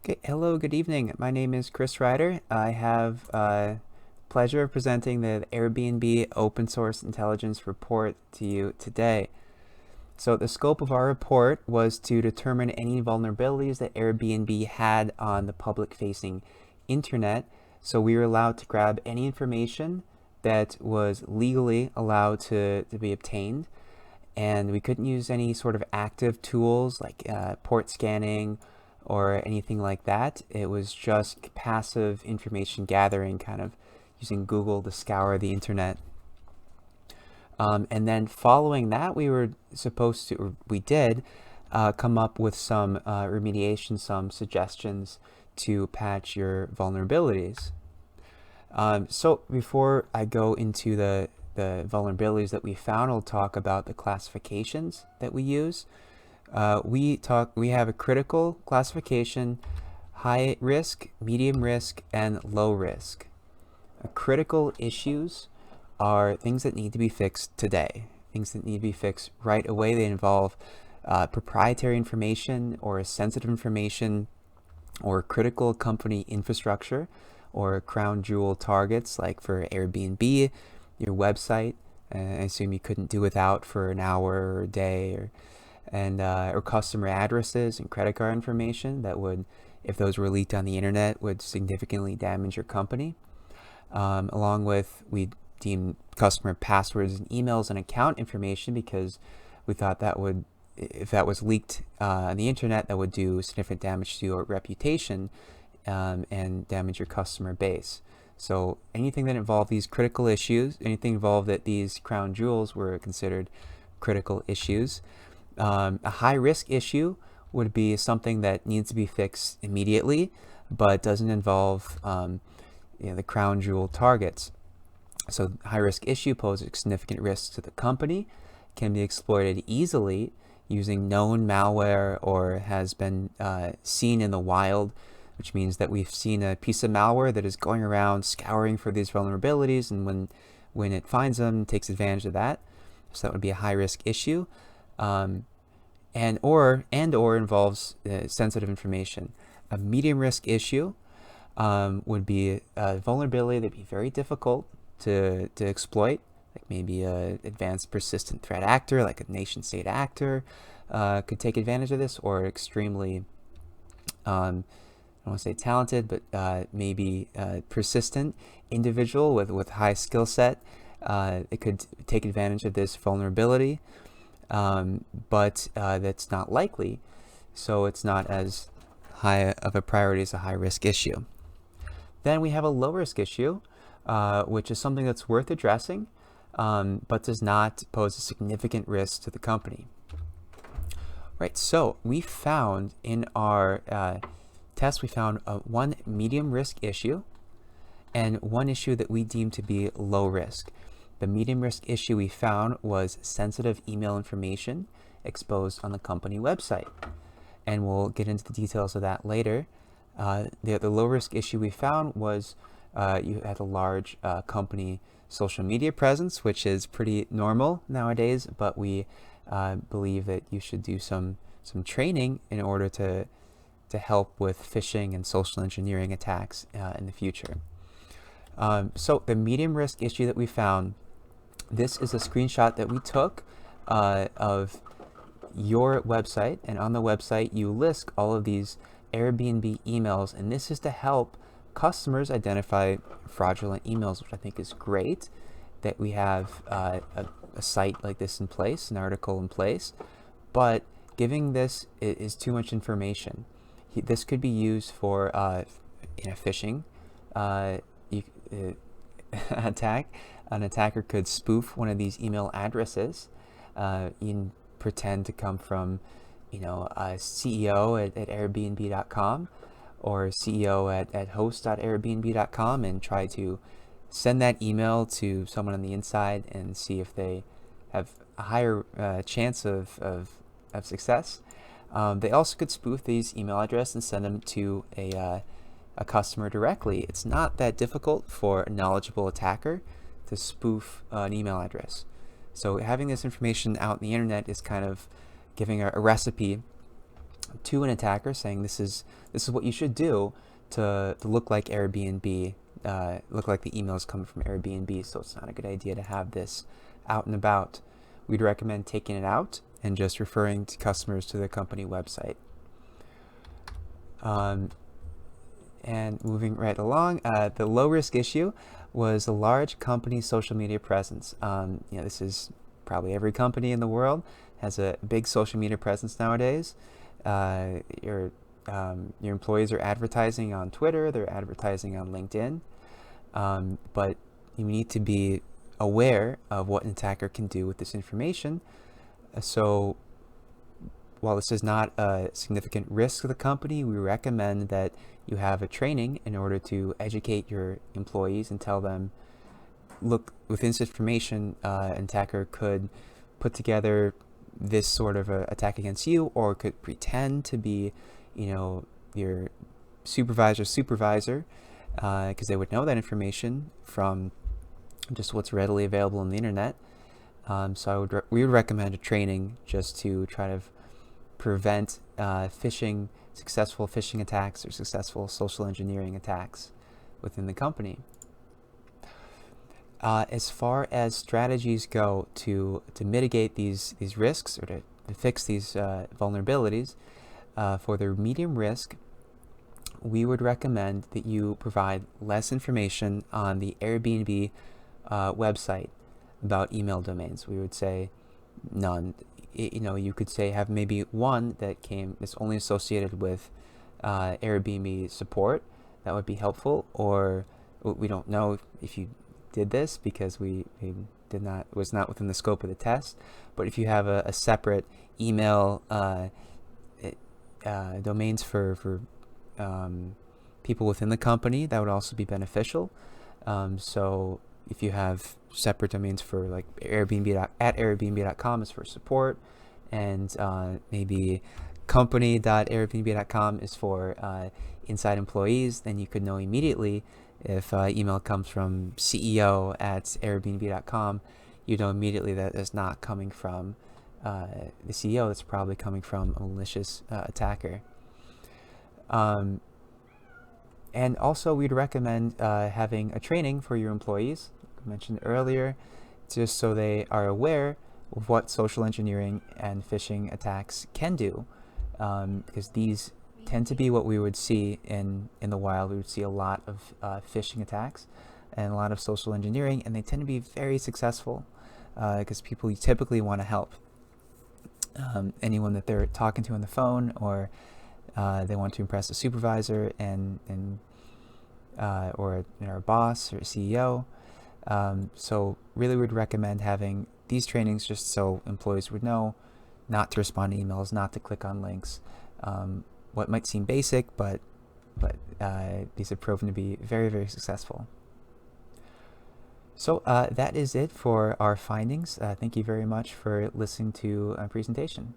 Okay, hello, good evening. My name is Chris Ryder. I have pleasure of presenting the Airbnb Open Source Intelligence Report to you today. So the scope of our report was to determine any vulnerabilities that Airbnb had on the public-facing internet. So we were allowed to grab any information that was legally allowed to be obtained. And we couldn't use any sort of active tools like port scanning or anything like that. It was just passive information gathering, kind of using Google to scour the internet. And then following that, we did come up with some remediation, some suggestions to patch your vulnerabilities. So before I go into the vulnerabilities that we found, I'll talk about the classifications that we use. We have a critical classification: high risk, medium risk, and low risk. Critical issues are things that need to be fixed today, things that need to be fixed right away. They involve proprietary information or sensitive information or critical company infrastructure or crown jewel targets, like for Airbnb, your website. I assume you couldn't do without for an hour or a day, or customer addresses and credit card information that would, if those were leaked on the internet, would significantly damage your company. Along with, we deemed customer passwords and emails and account information, because we thought that would, if that was leaked on the internet, that would do significant damage to your reputation and damage your customer base. So anything that involved these critical issues, anything involved that these crown jewels were considered critical issues. A high risk issue would be something that needs to be fixed immediately, but doesn't involve the crown jewel targets. So high risk issue poses significant risks to the company, can be exploited easily using known malware, or has been seen in the wild, which means that we've seen a piece of malware that is going around scouring for these vulnerabilities, and when it finds them, it takes advantage of that. So that would be a high risk issue. And or involves sensitive information. A medium risk issue would be a vulnerability that'd be very difficult to exploit, like maybe an advanced persistent threat actor, like a nation state actor, could take advantage of this, or extremely, I don't want to say talented, but maybe persistent individual with high skill set. It could take advantage of this vulnerability. But that's not likely, so it's not as high of a priority as a high-risk issue. Then we have a low-risk issue, which is something that's worth addressing, but does not pose a significant risk to the company. Right, so we found in our test, we found one medium-risk issue and one issue that we deemed to be low risk. The medium risk issue we found was sensitive email information exposed on the company website. And we'll get into the details of that later. The low risk issue we found was you had a large company social media presence, which is pretty normal nowadays, but we believe that you should do some training in order to help with phishing and social engineering attacks in the future. So the medium risk issue that we found, this is a screenshot that we took of your website, and on the website you list all of these Airbnb emails, and this is to help customers identify fraudulent emails, which I think is great that we have a site like this in place, an article in place, but giving this is too much information. This could be used for in a phishing attack. An attacker could spoof one of these email addresses, pretend to come from, a CEO at Airbnb.com or CEO at host.airbnb.com, and try to send that email to someone on the inside and see if they have a higher chance of success. They also could spoof these email addresses and send them to a customer directly. It's not that difficult for a knowledgeable attacker to spoof an email address. So having this information out in the internet is kind of giving a recipe to an attacker, saying this is what you should do to look like Airbnb, look like the emails coming from Airbnb. So it's not a good idea to have this out and about. We'd recommend taking it out and just referring to customers to the company website. And moving right along, the low risk issue was a large company social media presence. This is probably every company in the world has a big social media presence nowadays. Your employees are advertising on Twitter, they're advertising on LinkedIn, but you need to be aware of what an attacker can do with this information. So while this is not a significant risk to the company, we recommend that you have a training in order to educate your employees and tell them, look, with this information, an attacker could put together this sort of a attack against you, or could pretend to be, your supervisor, because they would know that information from just what's readily available on the internet. So we would recommend a training just to try to prevent successful phishing attacks or successful social engineering attacks within the company. As far as strategies go to mitigate these risks, or to fix these vulnerabilities, for the medium risk, we would recommend that you provide less information on the Airbnb website about email domains. We would say none. You could say have maybe one that is only associated with Airbnb support. That would be helpful. Or we don't know if you did this because it was not within the scope of the test. But if you have a separate email domains for people within the company, that would also be beneficial. So if you have separate domains for like Airbnb.com is for support, and maybe company.airbnb.com is for inside employees, then you could know immediately if email comes from CEO@airbnb.com. You know immediately that it's not coming from the CEO. It's probably coming from a malicious attacker. And also, we'd recommend having a training for your employees, like I mentioned earlier, just so they are aware of what social engineering and phishing attacks can do, because these tend to be what we would see in the wild. We would see a lot of phishing attacks and a lot of social engineering, and they tend to be very successful because people typically want to help anyone that they're talking to on the phone, or they want to impress a supervisor or a boss or a CEO. So really would recommend having these trainings just so employees would know not to respond to emails, not to click on links. What might seem basic, but these have proven to be very, very successful. So that is it for our findings. Thank you very much for listening to our presentation.